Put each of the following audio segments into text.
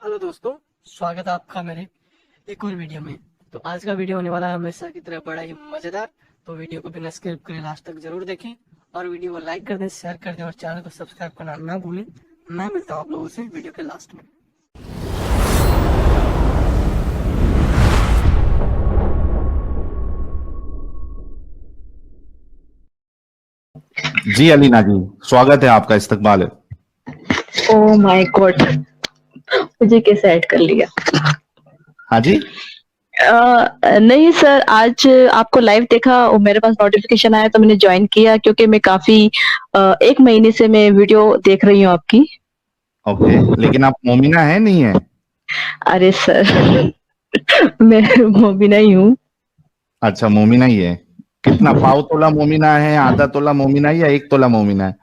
Hello दोस्तों, स्वागत है आपका मेरे एक और वीडियो में। तो आज का वीडियो होने वाला है हमेशा की तरह बड़ा ही मजेदार। तो वीडियो को बिना स्किप करे लास्ट तक जरूर देखें और वीडियो को लाइक कर दें, शेयर कर दें और चैनल को सब्सक्राइब करना ना भूलें। मैं मिलता हूँ आप लोगों से वीडियो के लास्ट में। जी अलीना जी, स्वागत है आपका, इस्तकबाल है। ओह माय गॉड, मुझे कैसे ऐड कर लिया? हाँ जी। नहीं सर, आज आपको लाइव देखा और मेरे पास नोटिफिकेशन आया तो मैंने ज्वाइन किया, क्योंकि मैं काफी 1 महीने से मैं वीडियो देख रही हूँ आपकी। ओके, लेकिन आप मोमिना है नहीं है? अरे सर मैं मोमिना ही हूँ। अच्छा, मोमिना ही है। कितना, पाव तोला मोमिना है, आधा तोला मोमिना है या 1 तोला मोमिना है?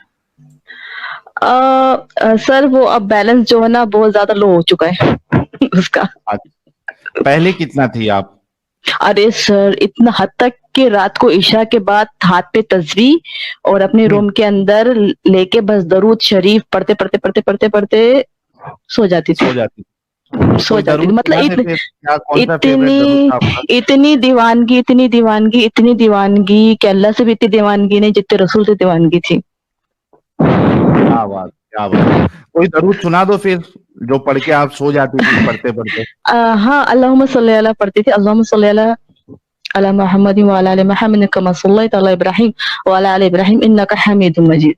सर वो अब बैलेंस जो है ना बहुत ज्यादा लो हो चुका है उसका। अच्छा, पहले कितना थी आप? अरे सर, इतना हद तक कि रात को इशा के बाद हाथ पे तस्बीह और अपने रूम के अंदर लेके बस दरूद शरीफ पढ़ते पढ़ते पढ़ते पढ़ते पढ़ते सो जाती थी। सो जाती? सो कोई जाती थी, दरूद मतलब सुना दे फिर, क्या कौन सा फेवरेट दरूद था आपका? इतनी दीवानगी, इतनी दीवानगी, इतनी दीवानगी कि अल्लाह से भी इतनी दीवानगी नहीं जितने रसूल से दीवानगी थी। क्या बात, क्या बात। कोई दरूद सुना दो फिर, जो पढ़ के आप सो जाती थी पढ़ते पढ़ते। हाँ, अल्लाहुम्मा सल्ली अला पढ़ती थी। अल्लाहुम्मा सल्ली अला अला मुहम्मद व अला आलि मुहम्मद कमा सल्लैता अला इब्राहीम व अला आलि इब्राहीम इन्नका हमीदुम मजीद।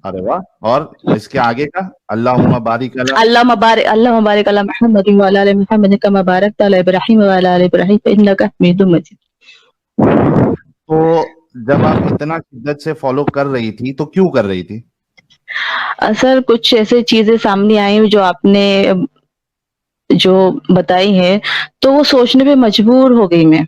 अरे वाह। और इसके आगे का, अल्लाहुम्मा बारिक अला। अल्लाह मुबारक अला मुहम्मद व अला आलि मुहम्मद कमा बारकता अला इब्राहीम व अला आलि इब्राहीम इन्नका हमीदुम मजीद। तो जब आप इतना शिद्दत से फॉलो कर रही थी तो क्यों कर रही थी? सर, कुछ ऐसे चीजें सामने आई जो आपने जो बताई है, तो वो सोचने पे मजबूर हो गई मैं।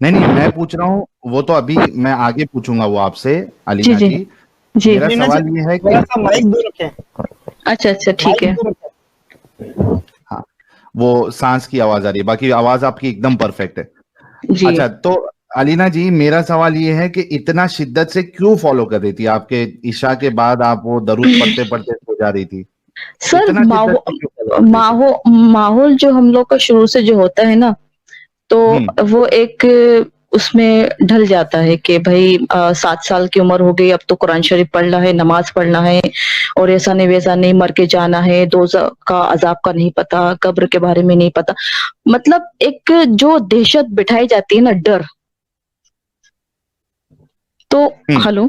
नहीं नहीं, मैं पूछ रहा हूँ, वो तो अभी मैं आगे पूछूंगा वो आपसे, जी अलीना जी जी। जी। मेरा सवाल ये है थोड़ा कि, सा माइक दूर रखें। अच्छा अच्छा, ठीक माइक है। दूर रखें। हाँ, वो सांस की आवाज आ रही है, बाकी आवाज आपकी एकदम परफेक्ट है। जी अच्छा, तो अलीना जी, मेरा सवाल ये है कि इतना शिद्दत से क्यों फॉलो कर रही थी? आपके इशा के बाद आप वो दरूद पढ़ते पढ़ते सो जा रही थी, सर, इतना शिद्दत से क्यों फॉलो कर रही थी? माहौल जो हम लोग का शुरू से जो होता है ना, तो हम्म। वो एक उसमें ढल जाता है कि भाई 7 साल की उम्र हो गई, अब तो कुरान शरीफ पढ़ना है, नमाज पढ़ना है, और ऐसा नहीं वैसा नहीं, मर के जाना है, दोज़ख का अजाब का नहीं पता, कब्र के बारे में नहीं पता। मतलब एक जो दहशत बिठाई जाती है ना, डर। तो हम्म। हेलो।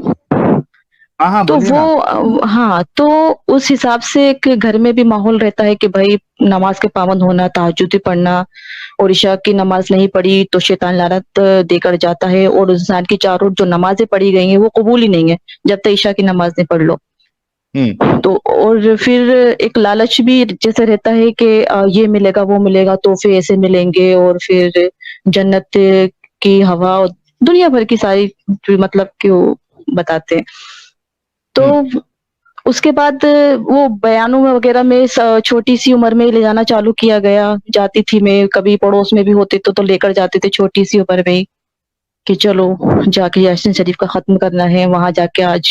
हाँ हाँ, तो बोलिए वो ना। हाँ, तो उस हिसाब से एक घर में भी माहौल रहता है कि भाई नमाज के पाबंद होना, तहज्जुद पढ़ना, और इशा की नमाज नहीं पढ़ी तो शैतान लानत देकर जाता है, और उस इंसान की चारों जो नमाजें पढ़ी गई हैं वो कबूल ही नहीं है जब तक इशा की नमाज नहीं पढ़ लो। हम्म। तो और फिर एक लालच भी जैसे रहता है कि ये मिलेगा वो मिलेगा, तोहफे ऐसे मिलेंगे, और फिर जन्नत की हवा और दुनिया भर की सारी जो मतलब कि वो बताते हैं। हम्म। तो उसके बाद वो बयानों में वगैरह में छोटी सी उम्र में ले जाना चालू किया गया। जाती थी मैं, कभी पड़ोस में भी होते तो लेकर जाते थे छोटी सी उम्र में ही, कि चलो जाके यासीन शरीफ का खत्म करना है, वहां जाके आज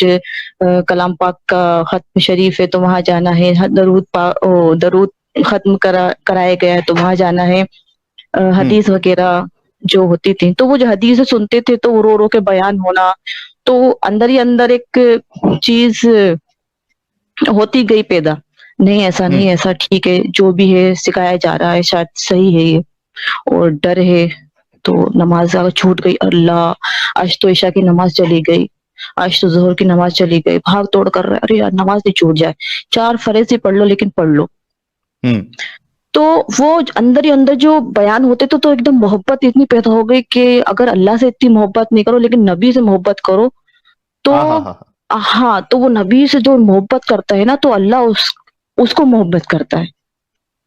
कलाम पाक का खत्म शरीफ है तो वहां जाना है, दरूद खत्म कराया गया है तो वहां जाना है। हम्म। हदीस वगैरह जो होती थी, तो वो जो हदीस सुनते थे तो वो रो रो के बयान होना, तो अंदर ही अंदर एक चीज होती गई पैदा। नहीं ऐसा हम्म। नहीं, ऐसा ठीक है, जो भी है सिखाया जा रहा है शायद सही है ये, और डर है। तो नमाज अगर छूट गई, अल्लाह, आज तो इशा की नमाज चली गई, आज तो जोहर की नमाज चली गई, भाग तोड़ कर रहा है, अरे यार नमाज नहीं छूट जाए, 4 फर्ज ही पढ़ लो लेकिन पढ़ लो। हम्म। तो वो अंदर ही अंदर जो बयान होते तो एकदम मोहब्बत इतनी पैदा हो गई कि अगर अल्लाह से इतनी मोहब्बत नहीं करो लेकिन नबी से मोहब्बत करो, तो हाँ हाँ हाँ हाँ। हाँ, तो वो नबी से जो मोहब्बत करता है ना, तो अल्लाह उसको मोहब्बत करता है।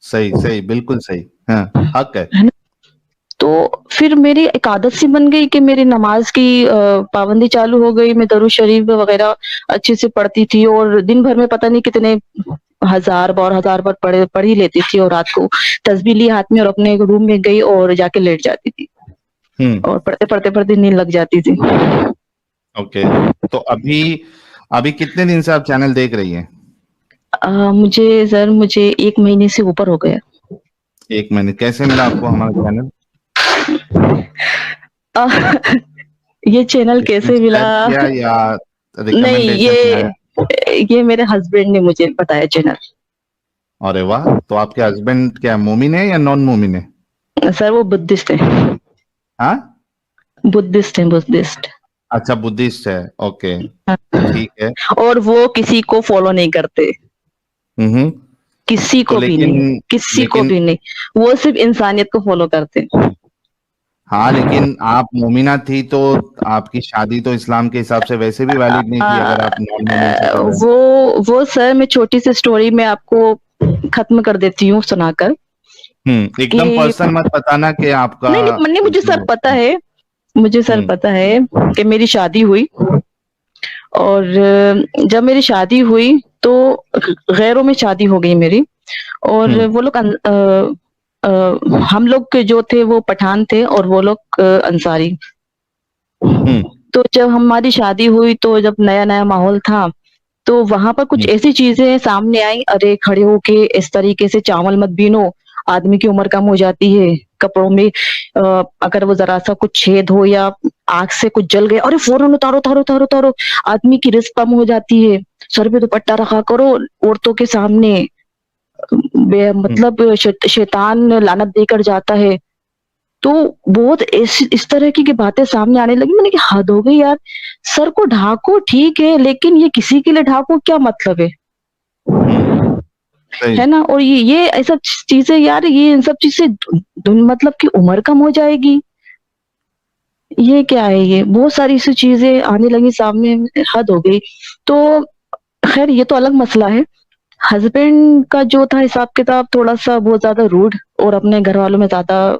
सही सही, बिल्कुल सही। हाँ, हक है। है ना? तो फिर मेरी एक आदत सी बन गई कि मेरी नमाज की पाबंदी चालू हो गई। मैं दरूद शरीफ वगैरह अच्छे से पढ़ती थी, और दिन भर में पता नहीं कितने हजार बार पढ़ ही लेती थी, और रात को तस्बीह ली हाथ में और अपने रूम में गई और जाके लेट जाती थी, हम्म। और पढ़ते पढ़ते पढ़ते नींद लग जाती थी। ओके, तो अभी अभी कितने दिन से आप चैनल देख रही हैं? मुझे 1 महीने से ऊपर हो गया। 1 महीने। कैसे मिला आपको हमारा चैनल? अ, ये चैनल किसी ने कैसे मिला? शेयर किया या नहीं, रिकमेंडेशन में आया? ये मेरे हस्बैंड ने मुझे बताया चैनल। अरे वाह! तो आपके हस्बैंड क्या मोमिन है या नॉन मोमिन है? सर वो बुद्धिस्ट है। हाँ? बुद्धिस्ट है, बुद्धिस्ट। अच्छा, बुद्धिस्ट है। ओके, ठीक है। और वो किसी को फॉलो नहीं करते, हम्म। किसी तो को भी नहीं, लेकिन किसी को लेकिन भी नहीं। वो सिर्फ इंसानियत को फॉलो करते हैं। हाँ, लेकिन आप मोमिना थी तो आपकी शादी तो इस्लाम के हिसाब से वैसे भी वैलिड नहीं थी, अगर आप नॉन मोमिन से कर रहे हैं। वो सर, मैं छोटी सी स्टोरी में आपको खत्म कर देती हूँ सुनाकर एकदम कि पर्सनल मत बताना कि आपका नहीं नहीं नहीं, मुझे सर जो। पता है, मुझे सर हम्म पता है कि मेरी शादी हुई। और जब मेरी शादी हुई तो गैरों में शादी हो गई मेरी। और हम्म वो लोग हम लोग के जो थे वो पठान थे और वो लोग अंसारी। हम्म तो जब हमारी शादी हुई तो जब नया नया माहौल था, तो वहां पर कुछ हम्म ऐसी चीजें सामने आई, अरे खड़े होके इस तरीके से चावल मत बीनो, आदमी की उम्र कम हो जाती है। कपड़ों में अगर वो जरा सा कुछ छेद हो या आग से कुछ जल गया, अरे फौरन उतारो उतारो उतारो उतारो, आदमी की रिस्क कम हो जाती है। सर पे दुपट्टा रखा करो औरतों के सामने, हम्म मतलब शैतान लानत देकर जाता है। तो बहुत इस तरह की बातें सामने आने लगी। मैंने कहा हद हो गई यार, सर को ढाको ठीक है, लेकिन ये किसी के लिए ढाको क्या मतलब हम्म, सही। है ना? और ये ऐसा चीजें यार, ये इन सब चीज से मतलब कि उम्र कम हो जाएगी, ये क्या है? ये बहुत सारी ऐसी चीजें आने लगी सामने, हद हो गई। तो खैर ये तो अलग मसला है। हस्बैंड का जो था हिसाब किताब थोड़ा सा बहुत ज्यादा रूड, और अपने घर वालों में ज्यादा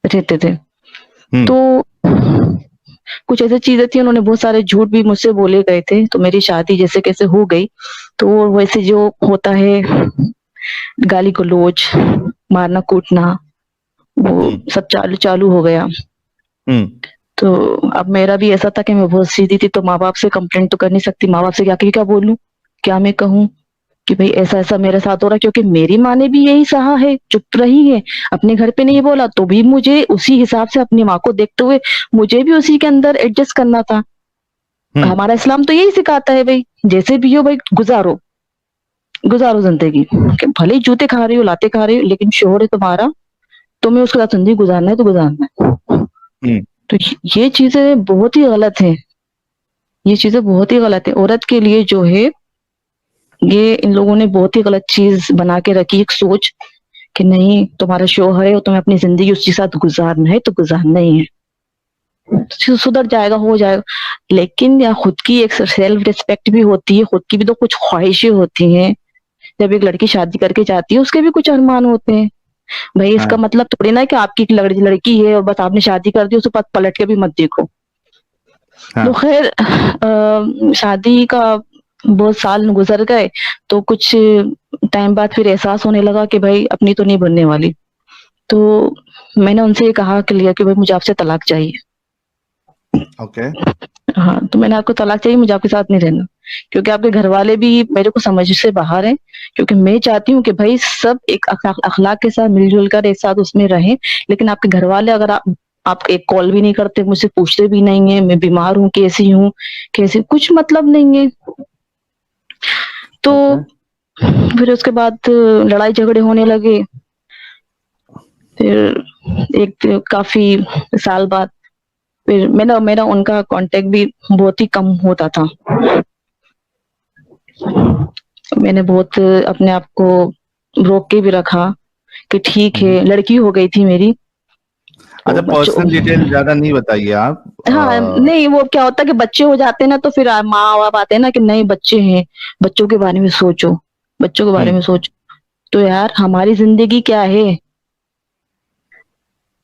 रहते थे। हम्म तो कुछ ऐसी चीजें थी, उन्होंने बहुत सारे झूठ भी मुझसे बोले गए थे, तो मेरी शादी जैसे कैसे हो गई। तो वैसे जो होता है, गाली गलौज, मारना कूटना, वो हम्म सब चालू चालू हो गया। हम्म तो अब मेरा भी ऐसा था कि मैं बहुत सीधी थी, तो माँ बाप से कंप्लेंट तो कर नहीं सकती, माँ बाप से जाके क्या बोलूं, क्या मैं कहूँ कि भाई ऐसा ऐसा मेरे साथ हो रहा है। क्योंकि मेरी माँ ने भी यही सहा है, चुप रही है, अपने घर पे नहीं बोला, तो भी मुझे उसी हिसाब से अपनी माँ को देखते हुए मुझे भी उसी के अंदर एडजस्ट करना था। हम्म हमारा इस्लाम तो यही सिखाता है भाई, जैसे भी हो भाई गुजारो, गुजारो जिंदगी, कि भले ही जूते खा रही हो, लाते खा रही हो, लेकिन शोहर है तुम्हारा, तुम्हें उसके साथ जिंदगी गुजारना है तो गुजारना है। हम्म तो ये चीजें बहुत ही गलत है, ये चीजें बहुत ही गलत है औरत के लिए जो है। ये इन लोगों ने बहुत ही गलत चीज बना के रखी, एक सोच कि नहीं तुम्हारा शौहर है और तुम्हें अपनी जिंदगी उसके साथ गुजारना है तो गुजारना ही है, सुधर जाएगा, हो जाएगा। लेकिन या खुद की एक सेल्फ रिस्पेक्ट भी होती है, खुद की भी तो कुछ ख्वाहिशें होती हैं। जब एक लड़की शादी करके जाती है उसके भी कुछ अरमान होते हैं। भाई इसका हाँ मतलब थोड़ी ना कि आपकी एक लड़की है और बस आपने शादी कर दी, उसे पलट के भी मत देखो। तो हाँ। खैर शादी का बहुत साल गुजर गए, तो कुछ टाइम बाद फिर एहसास होने लगा कि भाई अपनी तो नहीं बनने वाली। तो मैंने उनसे ये कहा क्लियर कि भाई मुझे आपसे तलाक चाहिए। ओके। हाँ, तो मैंने आपको तलाक चाहिए, मुझे आपके साथ नहीं रहना, क्योंकि आपके घर वाले भी मेरे को समझ से बाहर हैं। क्योंकि मैं चाहती हूँ कि भाई सब एक अखलाक के साथ मिलजुल कर एक साथ उसमें रहें। लेकिन आपके घर वाले अगर आप एक कॉल भी नहीं करते, मुझसे पूछते भी नहीं है मैं बीमार हूँ, कैसी हूँ, कैसे, कुछ मतलब नहीं है। तो ओके। फिर उसके बाद लड़ाई झगड़े होने लगे। फिर एक काफी साल बाद फिर मेरा उनका कांटेक्ट भी बहुत ही कम होता था। मैंने बहुत अपने आप को रोक के भी रखा कि ठीक हम्म। है, लड़की हो गई थी मेरी, तो अच्छा, बच्चों। पर्सनल डिटेल ज्यादा नहीं बताइए आप। हाँ नहीं, वो क्या होता है कि बच्चे हो जाते हैं ना, तो फिर माँ बाप आते हैं ना कि नहीं बच्चे हैं, बच्चों के बारे में सोचो, बच्चों के बारे हम्म में सोचो। तो यार हमारी जिंदगी क्या है,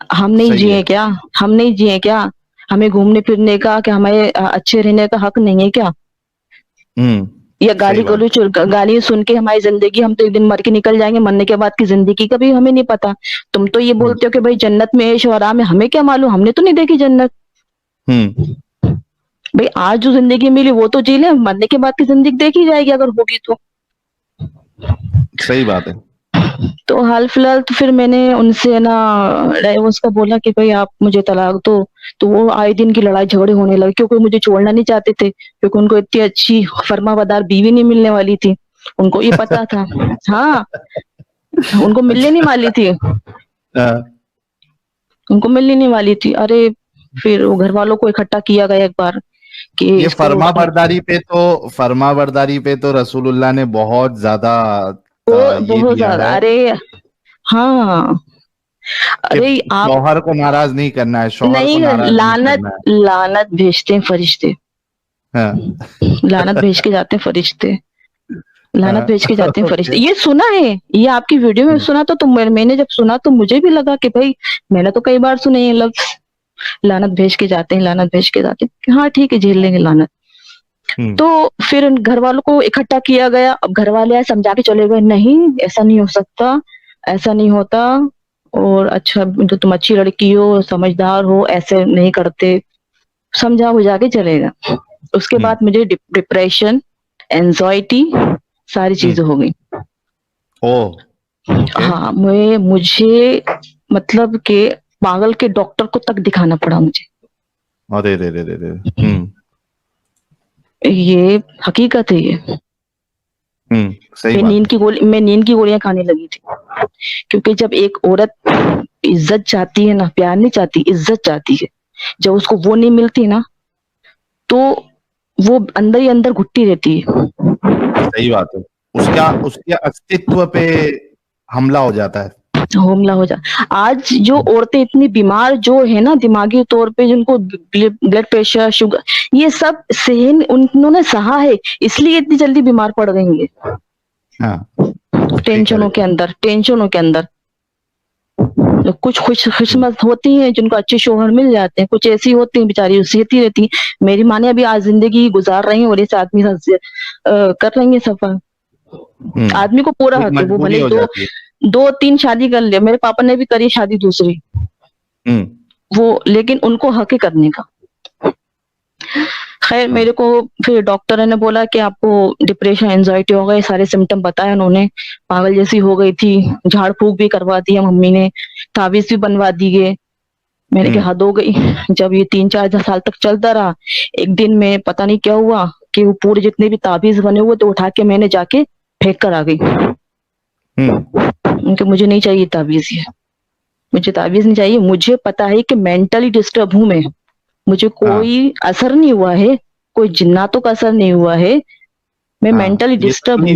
हम नहीं सही है। जिए क्या? हम नहीं जिए क्या? हमें घूमने फिरने का, कि हमें अच्छे रहने का हक नहीं है क्या? या सही गाली बात। गलौज, गाली सुन के हमारी जिंदगी, हम तो एक दिन मर के निकल जाएंगे, मरने के बाद की जिंदगी का भी हमें नहीं पता। तुम तो ये हम्म बोलते हो कि भाई जन्नत में ऐश और आराम है, हमें क्या मालूम, हमने तो नहीं देखी जन्नत। हम्म भाई आज जो जिंदगी मिली वो तो जी ले, मरने के बाद की जिंदगी देखी जाएगी अगर होगी तो। सही बात है। तो हाल फिलहाल तो फिर मैंने उनसे ना डाइवोर्स का बोला कि भाई आप मुझे तलाक दो, तो वो आए दिन की लड़ाई झगड़े होने लगे क्योंकि मुझे छोड़ना नहीं चाहते थे, क्योंकि उनको इतनी अच्छी फर्माबरदार बीवी नहीं मिलने वाली थी, उनको ये पता था। हाँ, उनको मिलने नहीं वाली थी, हाँ, उनको मिलने नहीं वाली थी। अरे फिर वो घर वालों को इकट्ठा किया गया एक बार कि ये इसको फर्मा बरदारी पे तो रसूलुल्लाह ने बहुत ज्यादा ये बहुत दिया ज्यादा। है अरे हाँ, कि अरे आप शौहर को नाराज नहीं करना है, शौहर को नहीं, नाराज नहीं लानत करना लानत भेजते हैं फरिश्ते, है। हाँ, लानत भेज के जाते हैं फरिश्ते, लानत हाँ, भेज के जाते हैं फरिश्ते। ओके। ये सुना है, ये आपकी वीडियो में सुना तो मैंने जब सुना तो मुझे भी लगा कि भाई मैंने तो कई बार सुने ये लफ्ज, लानत भेज के जाते हैं, लानत भेज के जाते हैं। हाँ ठीक है, झेल लेंगे लानत। तो फिर घर वालों को इकट्ठा किया गया। अब घर वाले आए, समझा के चले गए, नहीं ऐसा नहीं हो सकता, ऐसा नहीं होता, और अच्छा तो तुम अच्छी लड़की हो, समझदार हो, ऐसे नहीं करते, समझा बुझा के चलेगा। उसके बाद मुझे डिप्रेशन, एंजाइटी, सारी चीजें हो गई। ओ, ओके। हाँ, मुझे मतलब के पागल के डॉक्टर को तक दिखाना पड़ा मुझे। अरे रे रे रे रे। ये हकीकत है ये। सही बात है। मैं नींद की गोलियां खाने लगी थी, क्योंकि जब एक औरत इज्जत चाहती है ना, प्यार नहीं चाहती, इज्जत चाहती है, जब उसको वो नहीं मिलती ना, तो वो अंदर ही अंदर घुटती रहती है। सही बात है। उसके अस्तित्व पे हमला हो जाता है। हमला हो जा। आज जो औरतें इतनी बीमार जो है ना दिमागी तौर पे, जिनको ब्लड प्रेशर, शुगर, ये सब सहन उन्होंने सहा है, इसलिए इतनी जल्दी बीमार पड़ गई है। हाँ, टेंशनों के अंदर, टेंशनों के अंदर। तो कुछ खुशकिस्मत होती हैं जिनको अच्छे शौहर मिल जाते हैं, कुछ ऐसी होती हैं बेचारी सहती रहती हैं। मेरी माँ ने अभी आज जिंदगी गुजार रही है और इस आदमी से कर रही है सफर। आदमी को पूरा हक है, वो भले दो तीन शादी कर ले, मेरे पापा ने भी करी शादी दूसरी, वो, लेकिन उनको हक है करने का। खैर मेरे को फिर डॉक्टर ने बोला कि आपको डिप्रेशन, एंजाइटी हो गए, सारे सिम्टम बताए उन्होंने, पागल जैसी हो गई थी, झाड़ फूक भी करवा दिया मम्मी ने, ताबीज भी बनवा दी गए। मैंने कहा हद हो गई। जब ये 3-4 साल तक चलता रहा, एक दिन में पता नहीं क्या हुआ कि वो पूरे जितने भी ताबीज बने हुए तो उठा के मैंने जाके फेंक कर आ गई। उनके मुझे नहीं चाहिए ताबीज, ये मुझे ताबीज नहीं चाहिए। मुझे पता है कि मेंटली डिस्टर्ब हूं मैं, मुझे कोई असर नहीं हुआ है, कोई जिन्नातों का असर नहीं हुआ है, मैं मेंटली डिस्टर्ब हूँ।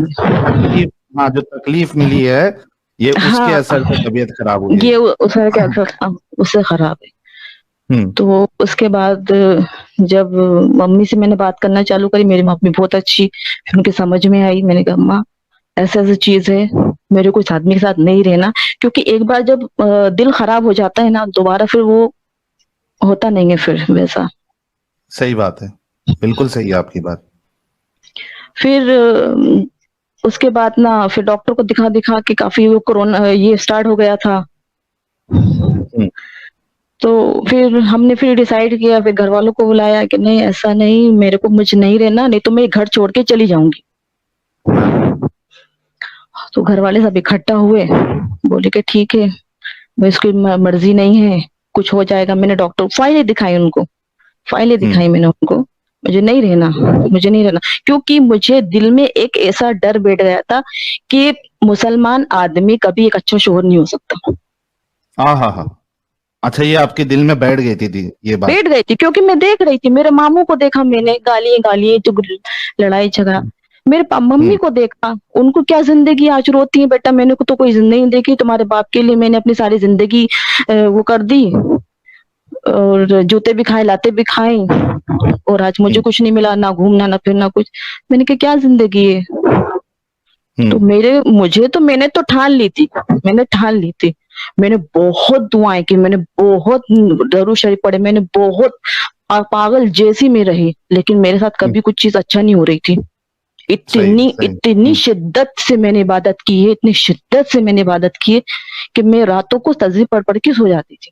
हाँ, जो तकलीफ मिली है ये उसके असर से तबीयत खराब हुई है। ये उसका क्या असर, उससे खराब है। तो उसके बाद जब मम्मी से मैंने बात करना चालू करी, मेरी मम्मी बहुत अच्छी, फिर उनके समझ में आई। मैंने कहा अम्मा ऐसा ऐसी चीज है, मेरे को इस आदमी के साथ नहीं रहना, क्योंकि एक बार जब दिल खराब हो जाता है ना, दोबारा फिर वो होता नहीं है फिर वैसा। सही बात है, बिल्कुल सही है आपकी बात। फिर उसके बाद ना फिर डॉक्टर को दिखा दिखा के काफी वो कोरोना ये स्टार्ट हो गया था। तो फिर हमने फिर डिसाइड किया, फिर घर वालों को बुलाया कि नहीं ऐसा नहीं, मेरे को मुझे नहीं रहना, नहीं तो मैं घर छोड़ के चली जाऊंगी। तो घर वाले सब इकट्ठा हुए, बोले कि ठीक है भाई, इसकी मर्जी नहीं है, कुछ हो जाएगा। मैंने डॉक्टर फाइलें दिखाई उनको, फाइलें दिखाई मैंने उनको, मुझे नहीं रहना, मुझे नहीं रहना, क्योंकि मुझे दिल में एक ऐसा डर बैठ गया था कि मुसलमान आदमी कभी एक अच्छा शोहर नहीं हो सकता। हाँ, अच्छा, ये आपके दिल में बैठ गई थी ये बात? बैठ गई थी, क्योंकि मैं देख रही थी, मेरे मामू को देखा मैंने, गाली तो लड़ाई झगड़ा, मेरे मम्मी को देखा, उनको क्या जिंदगी आज रोती है, बेटा मैंने को तो कोई जिंदगी नहीं देखी, तुम्हारे बाप के लिए मैंने अपनी सारी जिंदगी वो कर दी, और जूते भी खाए, लाते भी खाए, और आज मुझे कुछ नहीं मिला, ना घूमना ना फिरना कुछ। मैंने कहा क्या जिंदगी है? तो मैंने तो ठान ली थी, मैंने बहुत दुआएं की, मैंने बहुत दरूद शरीफ पढ़े, मैंने बहुत पागल जैसी में रही, लेकिन मेरे साथ कभी कुछ चीज अच्छा नहीं हो रही थी। इतनी शिद्दत से मैंने इबादत की है, इतनी शिद्दत से मैंने इबादत की है कि मैं रातों को तस्बीह पढ़ पढ़ के सो जाती थी।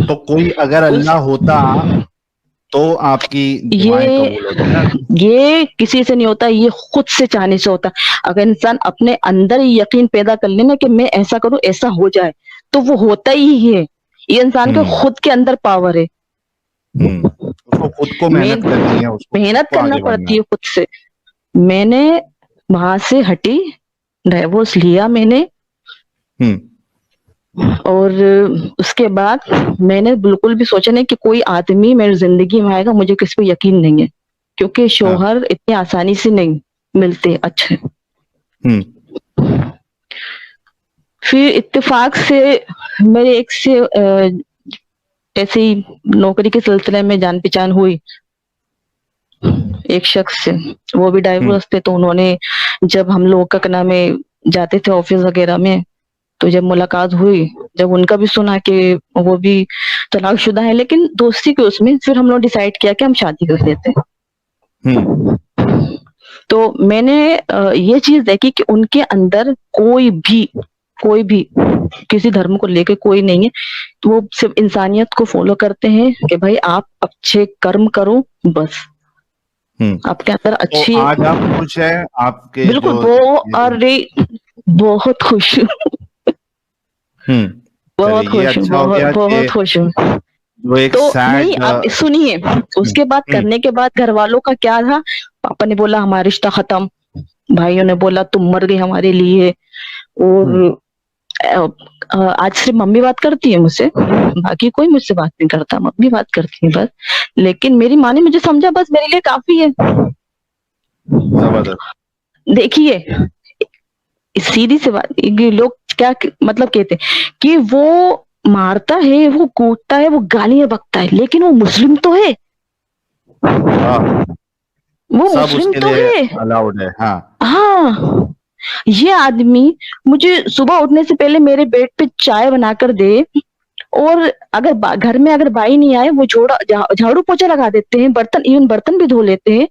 तो कोई अगर अल्लाह होता तो आपकी दुआएं कबूल होती है ना। ये किसी से नहीं होता, ये खुद से चाहने से होता है। अगर इंसान अपने अंदर ही यकीन पैदा कर लेना कि मैं ऐसा करूं ऐसा हो जाए, तो वो होता ही है। ये इंसान के खुद के अंदर पावर है। उसको खुद को मेहनत करनी है, उसको मेहनत करना पड़ती है खुद से। मैंने वहां से हटी, डाइवोर्स लिया मैंने, और उसके बाद मैंने बिल्कुल भी सोचा नहीं कि कोई आदमी मेरी जिंदगी में आएगा। मुझे किसी पे यकीन नहीं है, क्योंकि शौहर इतनी आसानी से नहीं मिलते अच्छे। फिर इत्तेफाक से मेरे एक से ऐसे ही नौकरी के सिलसिले में जान पहचान हुई एक शख्स से। वो भी डाइवोर्स थे, तो उन्होंने जब हम लोग ककना में जाते थे ऑफिस वगैरह में, तो जब मुलाकात हुई, जब उनका भी सुना कि वो भी तलाकशुदा है, लेकिन दोस्ती के उसमें फिर हम लोग डिसाइड किया कि हम शादी कर लेते हैं। तो मैंने ये चीज देखी कि उनके अंदर कोई भी किसी धर्म को लेकर कोई नहीं है। तो वो सिर्फ इंसानियत को फॉलो करते हैं कि भाई आप अच्छे कर्म करो बस, आपके अंदर अच्छी। तो आज आप खुश है आपके? बिल्कुल, अरे बहुत खुश हूँ। बहुत खुश हूँ, बहुत खुश हूँ। तो नहीं, आप सुनिए, उसके बाद करने के बाद घर वालों का क्या था। पापा ने बोला हमारा रिश्ता खत्म, भाइयों ने बोला तुम मर गई हमारे लिए। और आज सिर्फ मम्मी बात करती है मुझसे, बाकी कोई मुझसे बात नहीं करता, मम्मी बात करती है बस। लेकिन मेरी माँ ने मुझे समझा, बस मेरे लिए काफी है। देखिए, सीधी सी बात, लोग क्या मतलब कहते हैं कि वो मारता है, वो कूटता है, वो गालियां बकता है, लेकिन वो मुस्लिम तो है। वो मुस्लिम तो है, अलाउड है। हाँ, ये आदमी मुझे सुबह उठने से पहले मेरे बेड पे चाय बनाकर दे, और अगर घर में अगर भाई नहीं आए, वो झाड़ू पोछा लगा देते हैं, इवन बर्तन भी धो लेते हैं।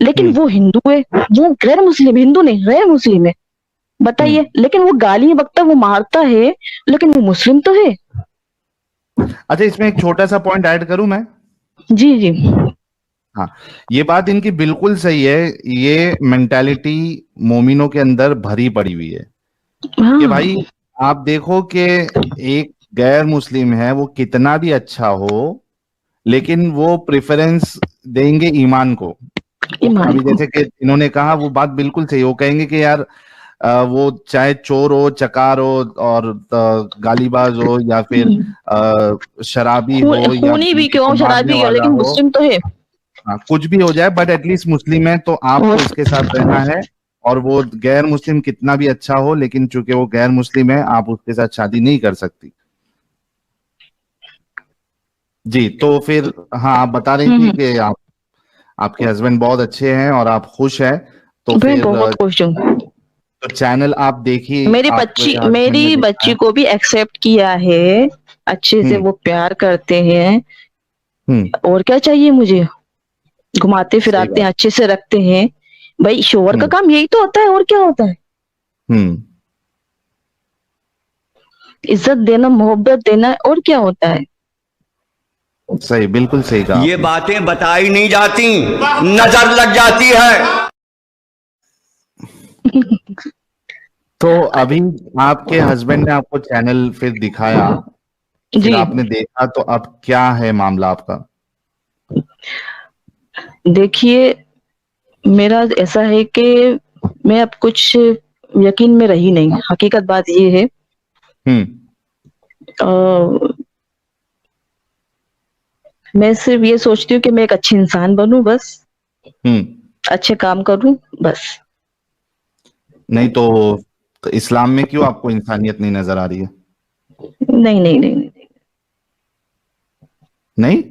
लेकिन वो हिंदू है, वो गैर मुस्लिम, हिंदू नहीं गैर मुस्लिम है, बताइए। लेकिन वो गालियां बकता, वो मारता है, लेकिन वो मुस्लिम तो है। अच्छा, इसमें एक छोटा सा पॉइंट ऐड करूं मैं? जी जी, हाँ, ये बात इनकी बिल्कुल सही है। ये मेंटालिटी मोमिनों के अंदर भरी पड़ी हुई है कि भाई आप देखो कि एक गैर मुस्लिम है, वो कितना भी अच्छा हो, लेकिन वो प्रेफरेंस देंगे ईमान को। अभी जैसे कि इन्होंने कहा, वो बात बिल्कुल सही। वो कहेंगे कि यार वो चाहे चोर हो, चकार हो, और गालीबाज हो, या फिर शराबी हो, या भी क्यों शराबी हो, लेकिन मुस्लिम तो है। हाँ, कुछ भी हो जाए, बट एटलीस्ट मुस्लिम है, तो आपको इसके साथ रहना है। और वो गैर मुस्लिम कितना भी अच्छा हो, लेकिन चूंकि वो गैर मुस्लिम है, आप उसके साथ शादी नहीं कर सकती। जी, तो फिर हाँ, आप बता रही थी कि आपके हस्बैंड बहुत अच्छे हैं और आप खुश हैं। तो फिर बहुत खुश हूँ। तो चैनल आप देखिए, मेरी बच्ची को भी एक्सेप्ट किया है, अच्छे से वो प्यार करते हैं। और क्या चाहिए मुझे, घुमाते फिराते हैं, अच्छे से रखते हैं। भाई शोहर का काम यही तो होता है, और क्या होता है। इज्जत देना, मोहब्बत देना, और क्या होता है। सही, बिल्कुल सही कहा। ये बातें बताई नहीं जाती, नजर लग जाती है। तो अभी आपके हस्बैंड ने आपको चैनल फिर दिखाया, फिर आपने देखा, तो अब क्या है मामला आपका? देखिए, मेरा ऐसा है कि मैं अब कुछ यकीन में रही नहीं। हकीकत बात ये है, मैं सिर्फ ये सोचती हूँ कि मैं एक अच्छी इंसान बनूं, बस अच्छे काम करूं बस। नहीं तो इस्लाम में क्यों आपको इंसानियत नहीं नजर आ रही है? नहीं नहीं नहीं नहीं, नहीं?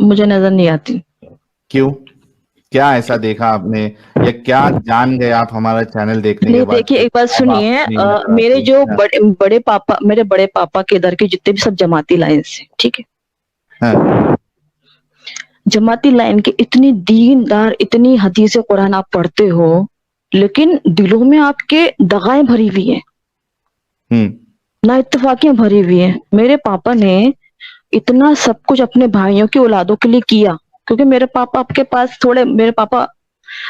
मुझे नजर नहीं आती। क्यों? क्या ऐसा देखा आपने, या क्या जान गए आप हमारा चैनल देखने के बाद? देखिए, एक बात सुनिए, मेरे जो बड़े पापा, मेरे बड़े पापा के इधर के जितने भी सब जमाती लाइन से, ठीक है, जमाती लाइन के इतनी दीनदार, इतनी हदीसे कुरान आप पढ़ते हो, लेकिन दिलों में आपके दगाएं भरी हुई है, ना इत्तेफाकियां भरी हुई है। मेरे पापा ने इतना सब कुछ अपने भाइयों की औलादों के लिए किया, क्योंकि मेरे पापा के पास थोड़े, मेरे पापा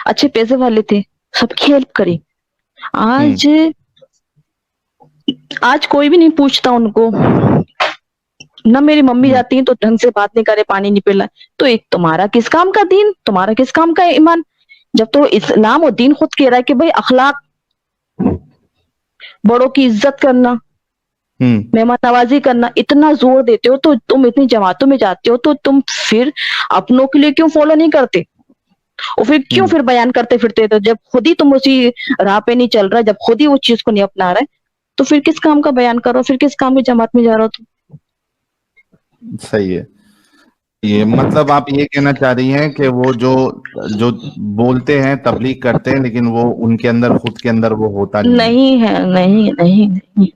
अच्छे पैसे वाले थे, सबकी हेल्प करी। आज आज कोई भी नहीं पूछता उनको, ना मेरी मम्मी जाती है तो ढंग से बात नहीं करे, पानी नहीं पिला। तो एक तुम्हारा किस काम का दीन, तुम्हारा किस काम का ईमान, जब तो इस्लाम और दीन खुद कह रहा है कि भाई अखलाक, बड़ों की इज्जत करना, मेहमान नवाजी करना, इतना जोर देते हो, तो तुम इतनी जमातों में जाते हो, तो तुम फिर अपनों के लिए क्यों फॉलो नहीं करते, और फिर क्यों फिर बयान करते फिरते? तो जब खुद ही तुम उसी राह पे नहीं चल रहा, जब खुद ही उस चीज को नहीं अपना रहे, तो फिर किस काम का बयान करो, फिर किस काम की जमात में जा रहा हो तुम? सही है। ये मतलब आप ये कहना चाह रही हैं कि वो जो जो बोलते हैं, तबलीग करते हैं, लेकिन वो उनके अंदर, खुद के अंदर वो होता नहीं है। नहीं है, नहीं नहीं नहीं नहीं।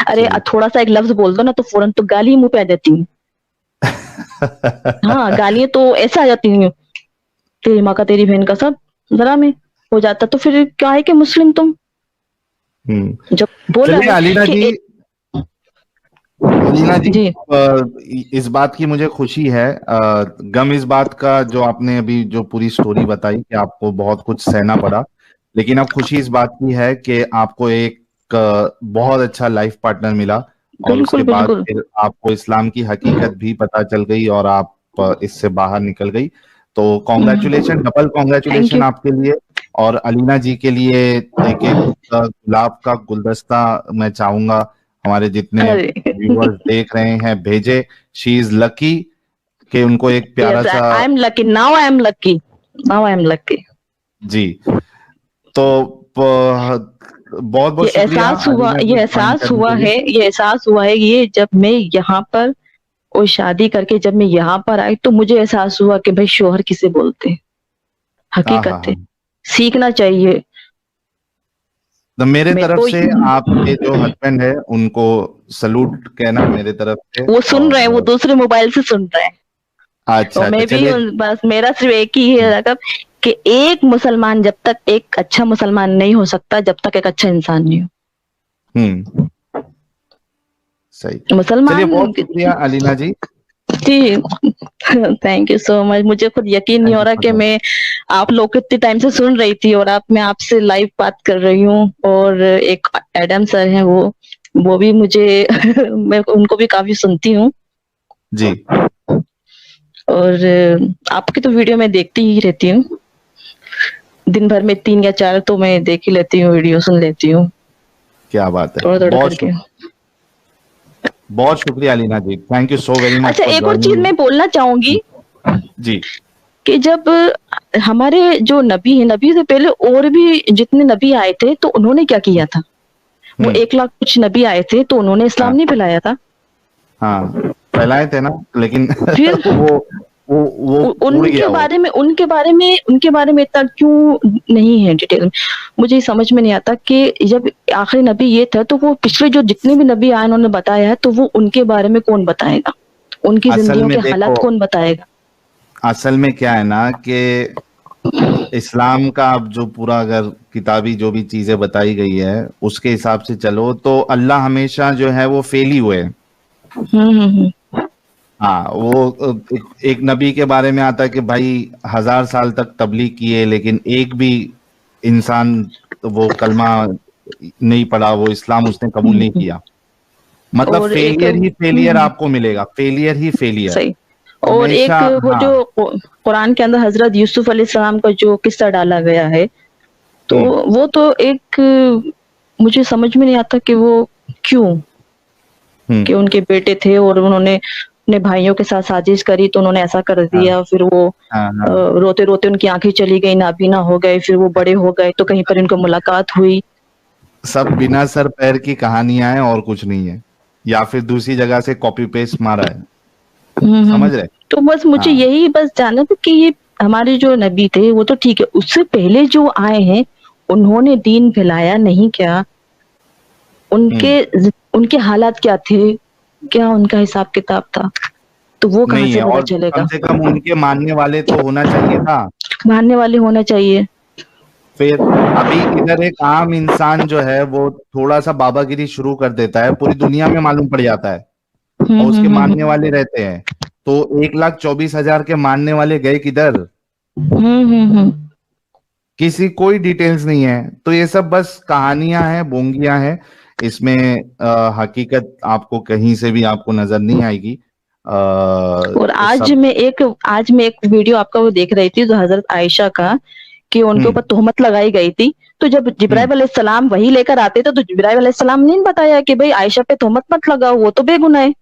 अरे जी। थोड़ा सा एक लफ्ज बोल दो ना तो फौरन तो गाली मुंह पे आ जाती है। हाँ, गालियां तो ऐसा आ जाती हैं, तेरी माँ का तेरी बहन का सब जरा में हो जाता। तो फिर क्या है कि मुस्लिम तुम जब बोल चलिए रहे अलीना कि जी, अलीना जी, जी इस बात की मुझे खुशी है, गम इस बात का जो आपने अभी जो पूरी स्टोरी बताई कि आपको बहुत कुछ सहना पड़ा, लेकिन अब खुशी इस बात की है कि आपको एक बहुत अच्छा लाइफ पार्टनर मिला, और उसके बिल्कुल बाद बिल्कुल। फिर आपको इस्लाम की हकीकत भी पता चल गई और आप इससे बाहर निकल गई। तो congratulation, double thank congratulation you. आपके लिए, और अलीना जी के लिए एक एक गुलाब का गुलदस्ता मैं चाहूंगा हमारे जितने अरे व्यूअर्स देख रहे हैं भेजे। शी इज लकी कि उनको एक प्यारा यस, सा, I am lucky now, I am lucky now, I am lucky. जी। तो बहुत बहुत ये शुक्रिया एहसास हुआ, अलीना ये जी ज्वाइन एहसास करने हुआ के लिए। है, ये एहसास हुआ है, ये जब मैं यहाँ पर वो शादी करके जब मैं यहाँ पर आई, तो मुझे एहसास हुआ कि भाई शोहर किसे बोलते हैं, हाँ हाँ हकीकत है, हाँ। सीखना चाहिए। तो मेरे मैं तरफ तो से आपके जो हस्बैंड है उनको सलूट कहना मेरे तरफ से। वो सुन रहे हैं, वो और दूसरे मोबाइल से सुन रहे हैं, अच्छा और अच्छा, मैं भी चलिए। बस मेरा सिर्फ एक ही है रकब कि एक मुसलमान जब तक एक अच्छा मुसलमान नहीं हो सकता, जब तक एक अच्छा इंसान नहीं हो। हम्म, सही। चलिए, मुसलमान बहुत शुक्रिया अलीना जी। जी। Thank you so much. मुझे खुद यकीन नहीं थैंक हो यू रहा सो कि मच। मैं आप लोग कितने टाइम से सुन रही थी, और मैं आपसे लाइव बात कर रही हूँ, और एक एडम सर हैं, वो भी मुझे मैं उनको भी काफी सुनती हूँ, जी। और आपकी तो वीडियो मैं देखती ही रहती हूँ, दिन भर में 3 या 4 तो मैं देख ही लेती हूँ, वीडियो सुन लेती हूँ क्या बात है, थोड़ा थोड़ा बहुत करके। बहुत शुक्रिया Alina ji, thank you so very much अच्छा, फॉर एक और चीज ज्वाइनिंग। मैं बोलना चाहूंगी जी। कि जब हमारे जो नबी है, नबी से पहले और भी जितने नबी आए थे, तो उन्होंने क्या किया था? वो 1 लाख कुछ नबी आए थे, तो उन्होंने इस्लाम हाँ नहीं फैलाया था? हाँ, फैलाए थे ना, लेकिन फिर वो उड़ उनके गया वो। बारे में इतना क्यों नहीं है डिटेल में? मुझे ये समझ में नहीं आता कि जब आखिरी नबी ये था, तो वो पिछले जो जितने भी नबी आए उन्होंने बताया है, तो वो उनके बारे में कौन बताएगा? उनकी असल जिंदगियों में के देखो, हालात कौन बताएगा? असल में क्या है ना कि इस्लाम का अब जो पूरा, अगर किताबी जो भी चीजें बताई गई है उसके हिसाब से चलो, तो अल्लाह हमेशा जो है वो फेल ही हुए हैं। हम्म। हाँ, वो एक नबी के बारे में आता है कि भाई 1000 साल तक तबलीग किए, लेकिन एक भी इंसान वो कलमा नहीं पढ़ा, वो इस्लाम उसने कबूल नहीं किया। मतलब और एक फेलियर ही फेलियर आपको मिलेगा, फेलियर ही फेलियर सही। और हमेशा। एक वो हाँ। जो कुरान के अंदर हजरत यूसुफ अलैहिस्सलाम का जो किस्सा डाला गया है, तो हम्म वो तो एक, मुझे समझ में नहीं आता कि वो क्यों, कि उनके बेटे थे और उन्होंने अपने भाइयों के साथ साजिश करी, तो उन्होंने ऐसा कर हाँ दिया, फिर वो हाँ हाँ। रोते रोते उनकी आंखें चली गई, नाबीना हो गए, फिर वो बड़े हो गए, तो कहीं पर इनको मुलाकात हुई। सब बिना सर पैर की कहानियां हैं और कुछ नहीं है, या फिर दूसरी जगह से कॉपी पेस्ट मारा है। समझ रहे? तो बस मुझे हाँ। यही बस जानना था कि ये हमारे जो नबी थे वो तो ठीक है, उससे पहले जो आए हैं उन्होंने दीन फैलाया नहीं क्या? उनके उनके हालात क्या थे? क्या उनका हिसाब किताब था? तो वो कहाँ नहीं से है, पता और कम चलेगा? से कम उनके मानने वाले तो होना चाहिए था। मानने वाले होना चाहिए। फिर अभी इधर एक आम इंसान जो है वो थोड़ा सा बाबागिरी शुरू कर देता है, पूरी दुनिया में मालूम पड़ जाता है। और उसके मानने वाले रहते हैं। तो 1,24,000 के मानने वाले गए किधर? किसी कोई डिटेल्स नहीं है। तो ये सब बस कहानियां हैं, बोंगियां हैं। इसमें हकीकत आपको कहीं से भी आपको नजर नहीं आएगी। और आज सब मैं एक वीडियो आपका वो देख रही थी, जो हजरत आयशा का, कि उनके ऊपर तोहमत लगाई गई थी। तो जब जिब्राइल अलैहिस्सलाम वही लेकर आते थे, तो जिब्राइल अलैहिस्सलाम ने बताया कि भाई आयशा पे तोहमत मत लगाओ, वो तो बेगुनाह है।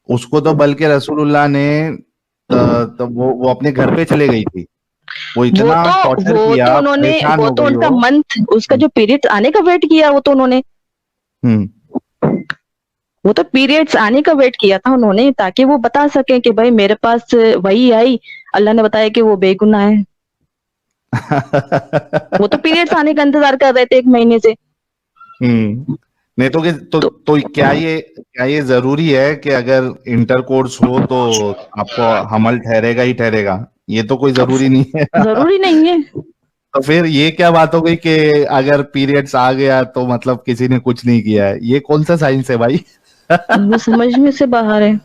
उसको तो बल्कि रसूलुल्लाह ने तो वो अपने घर पे चले गई थी। वो इतना टॉर्चर किया, परेशान वो हो तो गई उनका वो। मंथ, उसका जो पीरियड आने का वेट किया, वो तो उन्होंने हम्म वो तो पीरियड्स आने का वेट किया था उन्होंने, ताकि वो बता सके कि भाई मेरे पास वही आई, अल्लाह ने बताया कि वो बेगुनाह है। वो तो पीरियड्स आने का इंतजार कर रहे थे 1 महीने से। नहीं तो क्या ये जरूरी है कि अगर इंटरकोर्स हो तो आपको हमल ठहरेगा ही ठहरेगा? ये तो कोई जरूरी नहीं है। जरूरी नहीं है। तो फिर ये क्या बात हो गई कि अगर पीरियड्स आ गया तो मतलब किसी ने कुछ नहीं किया है? ये कौन सा साइंस है भाई? वो समझ में से बाहर है।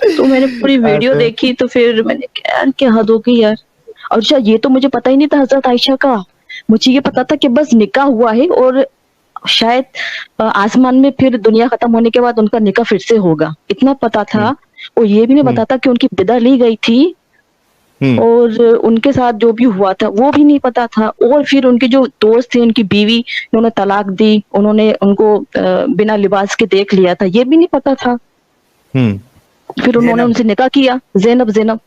तो मैंने पूरी वीडियो ऐसे देखी, तो फिर मैंने कहा यार क्या हद हो गई यार। और अच्छा, ये तो मुझे पता ही नहीं था हजरत आयशा का। मुझे ये पता था कि बस निकाह हुआ है, और शायद आसमान में फिर दुनिया खत्म होने के बाद उनका निकाह फिर से होगा, इतना पता था। और ये भी नहीं पता था कि उनकी बिदा ली गई थी, और उनके साथ जो भी हुआ था वो भी नहीं पता था। और फिर उनके जो दोस्त थे, उनकी बीवी, उन्होंने तलाक दी, उन्होंने उनको बिना लिबास के देख लिया था, ये भी नहीं पता था। फिर उन्होंने उनसे निकाह किया, ज़ैनब।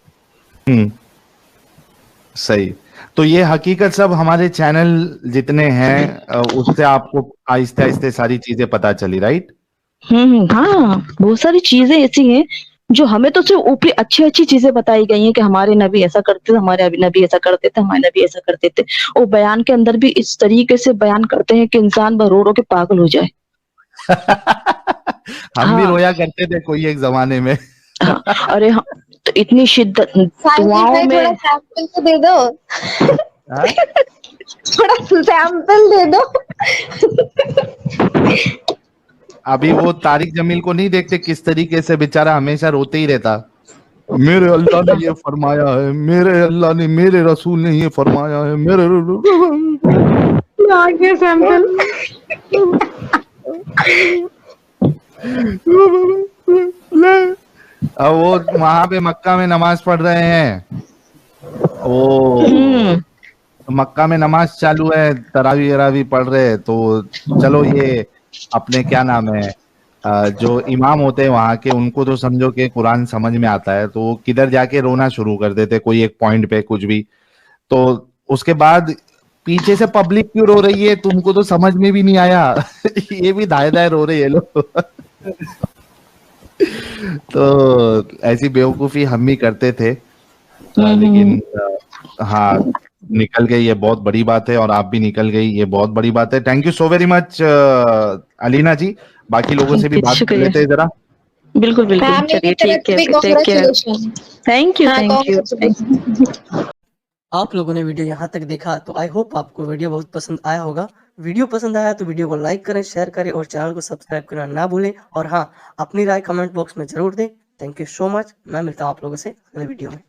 सही। तो ये हकीकत सब हमारे चैनल जितने हैं उससे आपको आहिस्ते आहिस्ते सारी चीजें पता चली, राइट? हाँ, बहुत सारी चीजें ऐसी हैं जो हमें तो सिर्फ ऊपरी अच्छी अच्छी चीजें बताई गई हैं कि हमारे नबी ऐसा करते थे, हमारे नबी ऐसा करते थे, हमारे नबी ऐसा करते थे। और बयान के अंदर भी इस तरीके से बयान करते हैं कि इंसान रो रो के पागल हो जाए। हम भी हाँ, रोया करते थे कोई एक जमाने में। हाँ, अरे हाँ, तो इतनी शिद्दत साहिल दुआओं भाई, थोड़ा में। सैंपल तो दे दो। हाँ? थोड़ा सैंपल दे दो। अभी वो तारिक जमील को नहीं देखते किस तरीके से बेचारा हमेशा रोते ही रहता? मेरे अल्लाह ने ये फरमाया है, मेरे अल्लाह ने, मेरे रसूल ने ये फरमाया है, मेरे आगे सैंपल। अब वो वहां पे मक्का में नमाज पढ़ रहे हैं, वो मक्का में नमाज चालू है, तरावी वरावी पढ़ रहे हैं। तो चलो ये अपने क्या नाम है जो इमाम होते हैं वहां के, उनको तो समझो कि कुरान समझ में आता है, तो वो किधर जाके रोना शुरू कर देते कोई एक पॉइंट पे कुछ भी। तो उसके बाद पीछे से पब्लिक क्यों रो रही है तुमको तो समझ में भी नहीं आया। ये भी दाए दाए रो रहे हैं लोग। तो ऐसी बेवकूफी हम भी करते थे, लेकिन हाँ, निकल गई, ये बहुत बड़ी बात है। और आप भी निकल गई, ये बहुत बड़ी बात है। Thank you so very much Alina ji. बाकी लोगों से भी बात कर लेते हैं जरा। बिल्कुल बिल्कुल, फैमिली चलिए की तरफ ठीक है, से भी take care. Congratulation. Thank you, हाँ, थैंक यू। कांग्रेचुलेशन। आप लोगों ने वीडियो यहाँ तक देखा तो आई होप आपको वीडियो बहुत पसंद आया होगा। वीडियो पसंद आया तो वीडियो को लाइक करें, शेयर करें और चैनल को सब्सक्राइब करना ना भूलें। और हाँ, अपनी राय कमेंट बॉक्स में जरूर दें। Thank you so much. मैं मिलता हूँ आप लोगों से अगले वीडियो में।